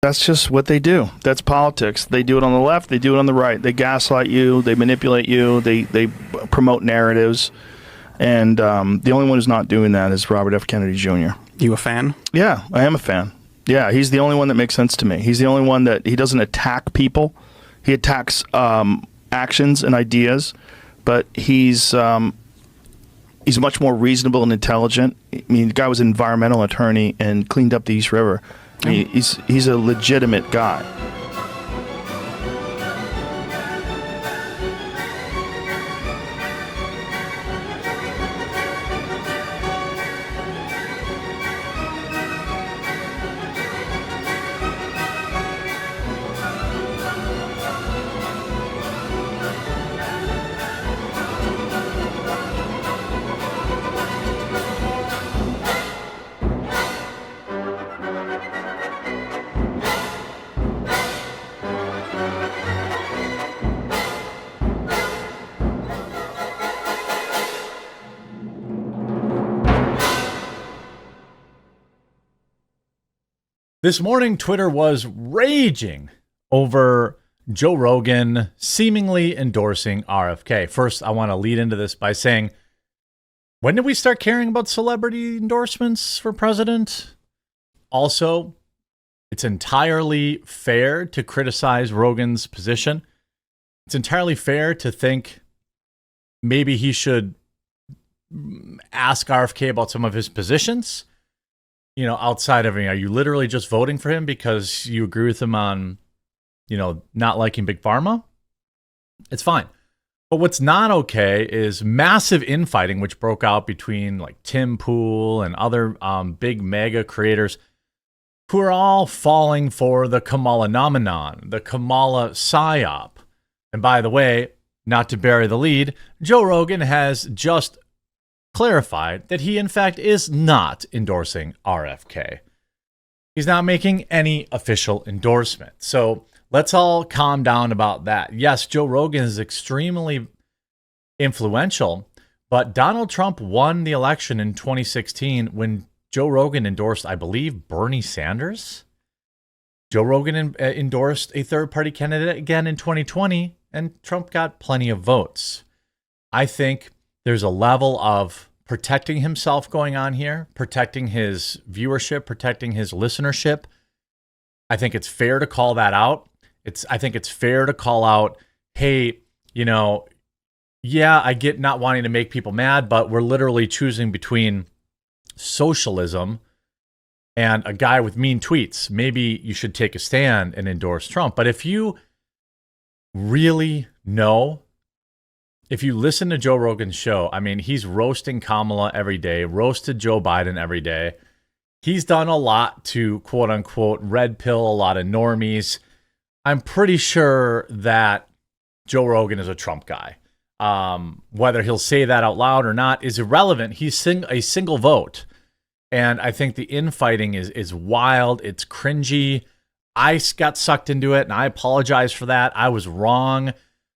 That's just what they do. That's politics. They do it on the left. They do it on the right. They gaslight you. They manipulate you. They promote narratives. And the only one who's not doing that is Robert F. Kennedy Jr. You a fan? Yeah, I am a fan. Yeah, he's the only one that makes sense to me. He's the only one that he doesn't attack people. He attacks actions and ideas, but he's much more reasonable and intelligent. I mean, the guy was an environmental attorney and cleaned up the East River. I mean, he's a legitimate guy. This morning, Twitter was raging over Joe Rogan seemingly endorsing RFK. First, I want to lead into this by saying, when did we start caring about celebrity endorsements for president? Also, it's entirely fair to criticize Rogan's position. It's entirely fair to think maybe he should ask RFK about some of his positions. You know, outside of, are you literally just voting for him because you agree with him on, not liking Big Pharma? It's fine. But what's not okay is massive infighting, which broke out between like Tim Pool and other big mega creators who are all falling for the Kamala nomenon, the Kamala psyop. And by the way, not to bury the lead, Joe Rogan has just clarified that he in fact is not endorsing RFK. He's not making any official endorsement. So let's all calm down about that. Yes, Joe Rogan is extremely influential, but Donald Trump won the election in 2016 when Joe Rogan endorsed, I believe, Bernie Sanders. Joe Rogan endorsed a third-party candidate again in 2020, and Trump got plenty of votes. I think there's a level of protecting himself going on here, protecting his viewership, protecting his listenership. I think it's fair to call that out. I think it's fair to call out, hey, I get not wanting to make people mad, but we're literally choosing between socialism and a guy with mean tweets. Maybe you should take a stand and endorse Trump. But if you really know, if you listen to Joe Rogan's show, he's roasting Kamala every day, roasted Joe Biden every day. He's done a lot to, quote unquote, red pill a lot of normies. I'm pretty sure that Joe Rogan is a Trump guy. Whether he'll say that out loud or not is irrelevant. He's a single vote. And I think the infighting is wild. It's cringy. I got sucked into it, and I apologize for that. I was wrong.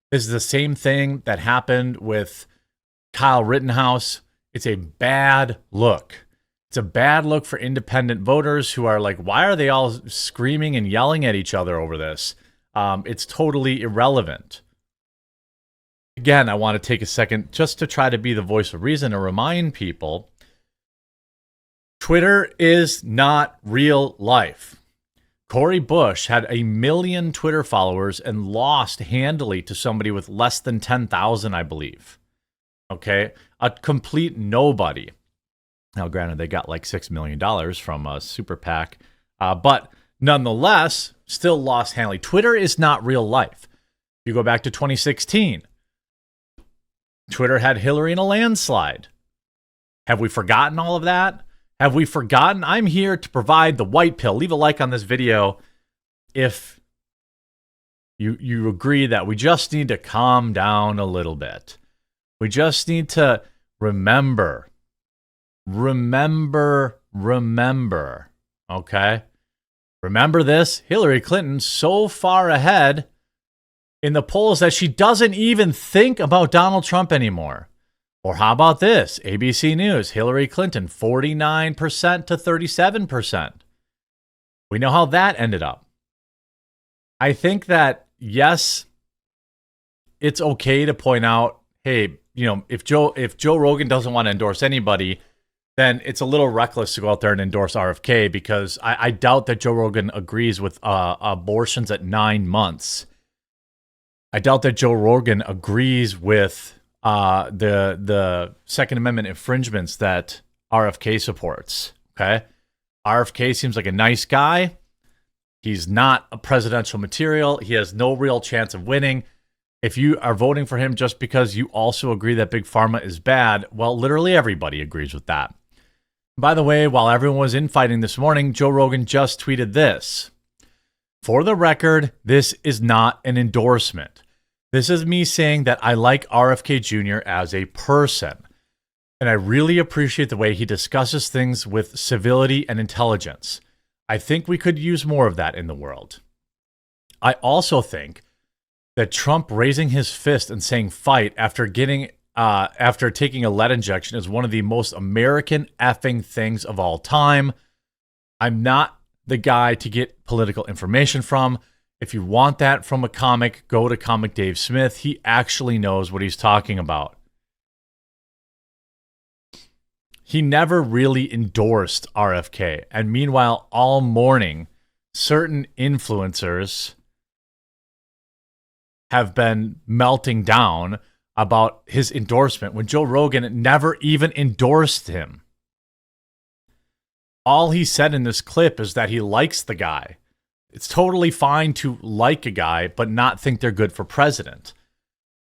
This is the same thing that happened with Kyle Rittenhouse. It's a bad look. It's a bad look for independent voters who are like, why are they all screaming and yelling at each other over this? It's totally irrelevant. Again, I want to take a second just to try to be the voice of reason and remind people, Twitter is not real life. Cori Bush had 1 million Twitter followers and lost handily to somebody with less than 10,000, I believe. Okay? A complete nobody. Now, granted, they got like $6 million from a super PAC, but nonetheless, still lost handily. Twitter is not real life. You go back to 2016. Twitter had Hillary in a landslide. Have we forgotten all of that? Have we forgotten? I'm here to provide the white pill. Leave a like on this video if you agree that we just need to calm down a little bit. We just need to remember, okay? Remember this, Hillary Clinton so far ahead in the polls that she doesn't even think about Donald Trump anymore. Or how about this? ABC News, Hillary Clinton, 49% to 37%. We know how that ended up. I think that, yes, it's okay to point out, hey, if Joe Rogan doesn't want to endorse anybody, then it's a little reckless to go out there and endorse RFK, because I doubt that Joe Rogan agrees with abortions at 9 months. I doubt that Joe Rogan agrees with the Second Amendment infringements that RFK supports. Okay, RFK seems like a nice guy. He's not a presidential material. He has no real chance of winning. If you are voting for him just because you also agree that Big Pharma is bad, well, literally everybody agrees with that. By the way, while everyone was infighting this morning, Joe Rogan just tweeted this. For the record, this is not an endorsement. This is me saying that I like RFK Jr. as a person. And I really appreciate the way he discusses things with civility and intelligence. I think we could use more of that in the world. I also think that Trump raising his fist and saying fight after taking a lead injection is one of the most American effing things of all time. I'm not the guy to get political information from. If you want that from a comic, go to Comic Dave Smith. He actually knows what he's talking about. He never really endorsed RFK. And meanwhile, all morning, certain influencers have been melting down about his endorsement when Joe Rogan never even endorsed him. All he said in this clip is that he likes the guy. It's totally fine to like a guy, but not think they're good for president.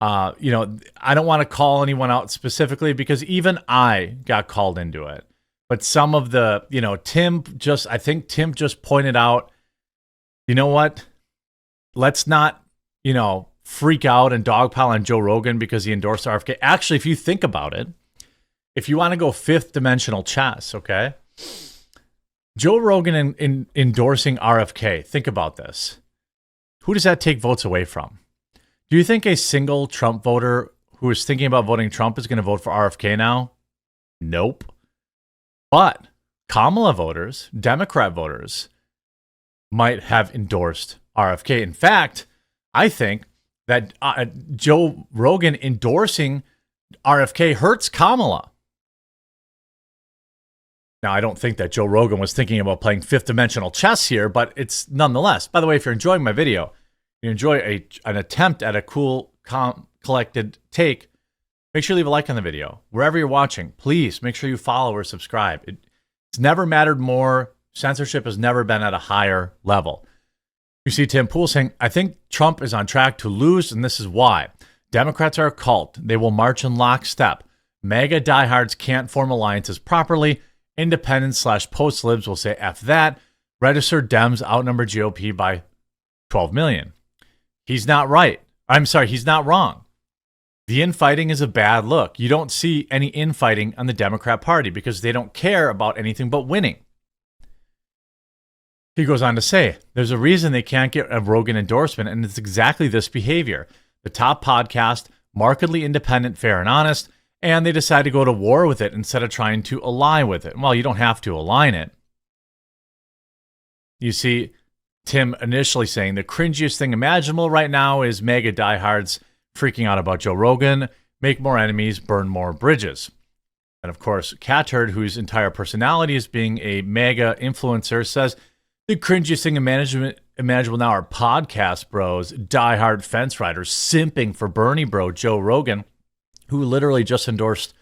I don't want to call anyone out specifically because even I got called into it. But some of the, I think Tim just pointed out, you know what? Let's not, freak out and dogpile on Joe Rogan because he endorsed RFK. Actually, if you think about it, if you want to go fifth dimensional chess, okay? Joe Rogan in endorsing RFK, think about this. Who does that take votes away from? Do you think a single Trump voter who is thinking about voting Trump is going to vote for RFK now? Nope. But Kamala voters, Democrat voters, might have endorsed RFK. In fact, I think that Joe Rogan endorsing RFK hurts Kamala. Now, I don't think that Joe Rogan was thinking about playing fifth dimensional chess here, but it's nonetheless. By the way, if you're enjoying my video, you enjoy an attempt at a cool, collected take, make sure you leave a like on the video. Wherever you're watching, please make sure you follow or subscribe. It's never mattered more. Censorship has never been at a higher level. You see Tim Pool saying, I think Trump is on track to lose, and this is why. Democrats are a cult. They will march in lockstep. MAGA diehards can't form alliances properly. Independents/post-libs will say F that. Registered Dems outnumber GOP by 12 million. He's not right. He's not wrong. The infighting is a bad look. You don't see any infighting on the Democrat Party because they don't care about anything but winning. He goes on to say, there's a reason they can't get a Rogan endorsement, and it's exactly this behavior. The top podcast, markedly independent, fair, and honest, and they decide to go to war with it instead of trying to align with it. Well, you don't have to align it. You see Tim initially saying the cringiest thing imaginable right now is MAGA diehards freaking out about Joe Rogan, make more enemies, burn more bridges. And of course, Catturd, whose entire personality is being a MAGA influencer, says the cringiest thing imaginable now are podcast bros, diehard fence riders, simping for Bernie bro Joe Rogan, who literally just endorsed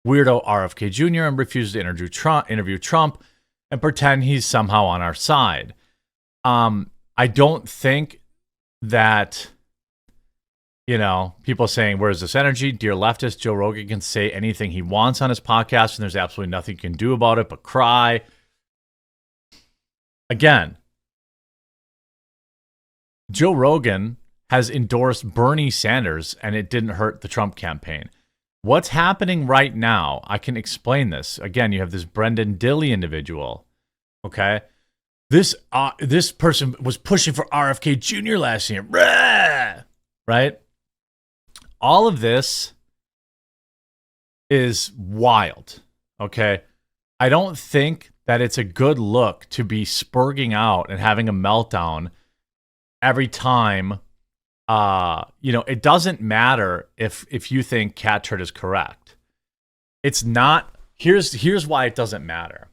weirdo RFK Jr. and refused to interview Trump and pretend he's somehow on our side. I don't think that, people saying, where's this energy? Dear leftist, Joe Rogan can say anything he wants on his podcast, and there's absolutely nothing you can do about it but cry. Again, Joe Rogan has endorsed Bernie Sanders, and it didn't hurt the Trump campaign. What's happening right now, I can explain this. Again, you have this Brendan Dilley individual, okay? This person was pushing for RFK Jr. last year, right? All of this is wild, okay? I don't think that it's a good look to be spurging out and having a meltdown every time. It doesn't matter if you think cat turd is correct. It's not. Here's why it doesn't matter.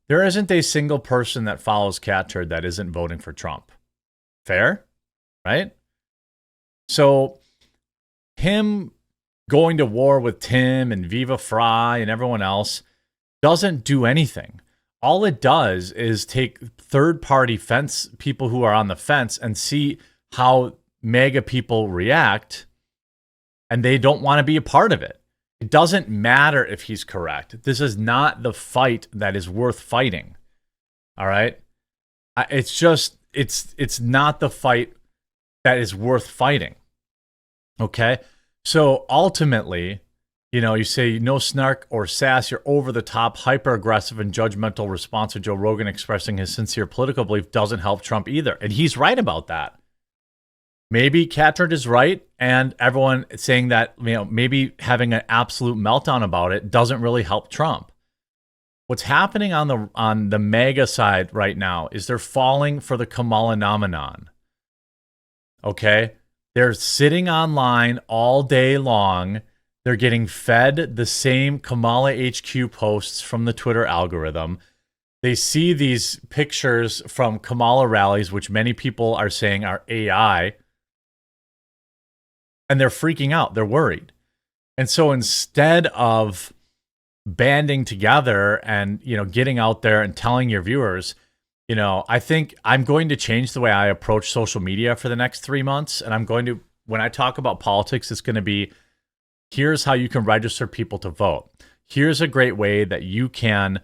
There isn't a single person that follows cat turd that isn't voting for Trump. Fair, right? So him going to war with Tim and Viva Fry and everyone else doesn't do anything. All it does is take third-party fence people who are on the fence and see how MAGA people react, and they don't want to be a part of it. It doesn't matter if he's correct. This is not the fight that is worth fighting. All right? It's not the fight that is worth fighting. Okay? So ultimately, you say no snark or sass, you're over the top, hyper aggressive and judgmental response to Joe Rogan expressing his sincere political belief doesn't help Trump either. And he's right about that. Maybe cat turd is right, and everyone saying that, maybe having an absolute meltdown about it doesn't really help Trump. What's happening on the MAGA side right now is they're falling for the Kamala nomenon. Okay? They're sitting online all day long. They're getting fed the same Kamala HQ posts from the Twitter algorithm. They see these pictures from Kamala rallies, which many people are saying are AI, and they're freaking out. They're worried. And so instead of banding together and, getting out there and telling your viewers, I think I'm going to change the way I approach social media for the next 3 months. And when I talk about politics, it's going to be, here's how you can register people to vote. Here's a great way that you can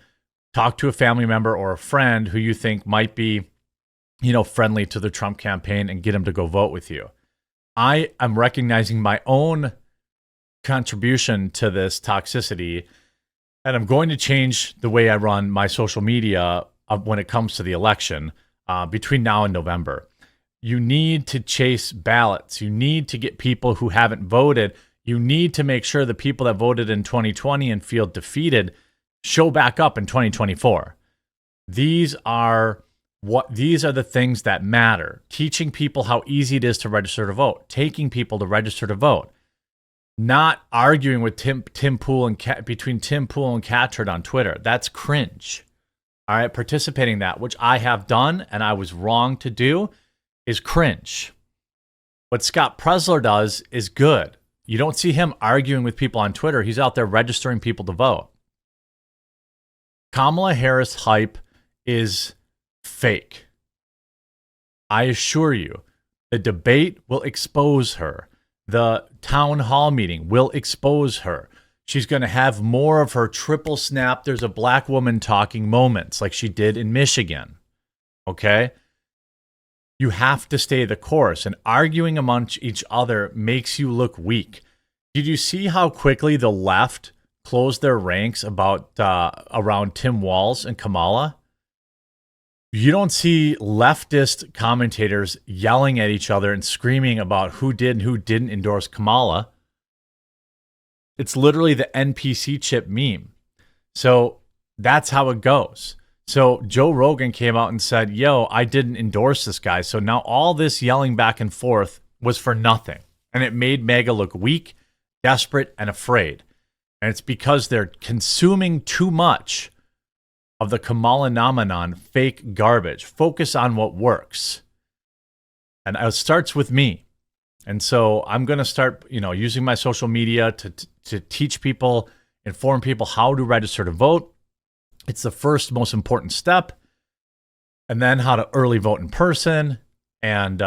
talk to a family member or a friend who you think might be, friendly to the Trump campaign and get them to go vote with you. I am recognizing my own contribution to this toxicity, and I'm going to change the way I run my social media when it comes to the election between now and November. You need to chase ballots. You need to get people who haven't voted. You need to make sure the people that voted in 2020 and feel defeated show back up in 2024. These are the things that matter. Teaching people how easy it is to register to vote. Taking people to register to vote. Not arguing with Tim Pool and between Tim Pool and cat turd on Twitter. That's cringe. All right, participating in that, which I have done and I was wrong to do, is cringe. What Scott Presler does is good. You don't see him arguing with people on Twitter. He's out there registering people to vote. Kamala Harris hype is fake. I assure you, the debate will expose her. The town hall meeting will expose her. She's going to have more of her triple snap, there's a black woman talking moments like she did in Michigan. Okay? You have to stay the course, and arguing amongst each other makes you look weak. Did you see how quickly the left closed their ranks around Tim Walz and Kamala? You don't see leftist commentators yelling at each other and screaming about who did and who didn't endorse Kamala. It's literally the NPC chip meme. So that's how it goes. So Joe Rogan came out and said, I didn't endorse this guy. So now all this yelling back and forth was for nothing. And it made MAGA look weak, desperate, and afraid. And it's because they're consuming too much of the Kamala nomenon fake garbage. Focus on what works. And it starts with me. And so I'm going to start, using my social media to teach people, inform people how to register to vote. It's the first most important step. And then how to early vote in person and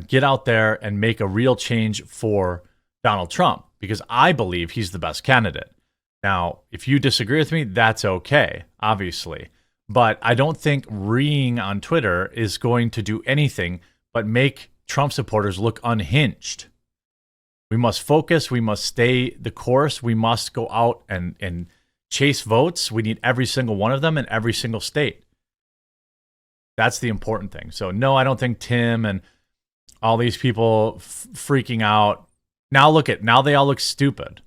get out there and make a real change for Donald Trump, because I believe he's the best candidate. Now, if you disagree with me, that's okay, obviously. But I don't think reeing on Twitter is going to do anything but make Trump supporters look unhinged. We must focus. We must stay the course. We must go out and chase votes. We need every single one of them in every single state. That's the important thing. So, no, I don't think Tim and all these people freaking out. Now they all look stupid.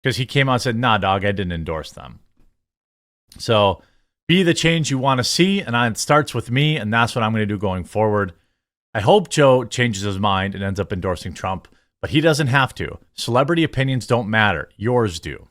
Because he came out and said, nah, dog, I didn't endorse them. So be the change you want to see, and it starts with me, and that's what I'm going to do going forward. I hope Joe changes his mind and ends up endorsing Trump, but he doesn't have to. Celebrity opinions don't matter. Yours do.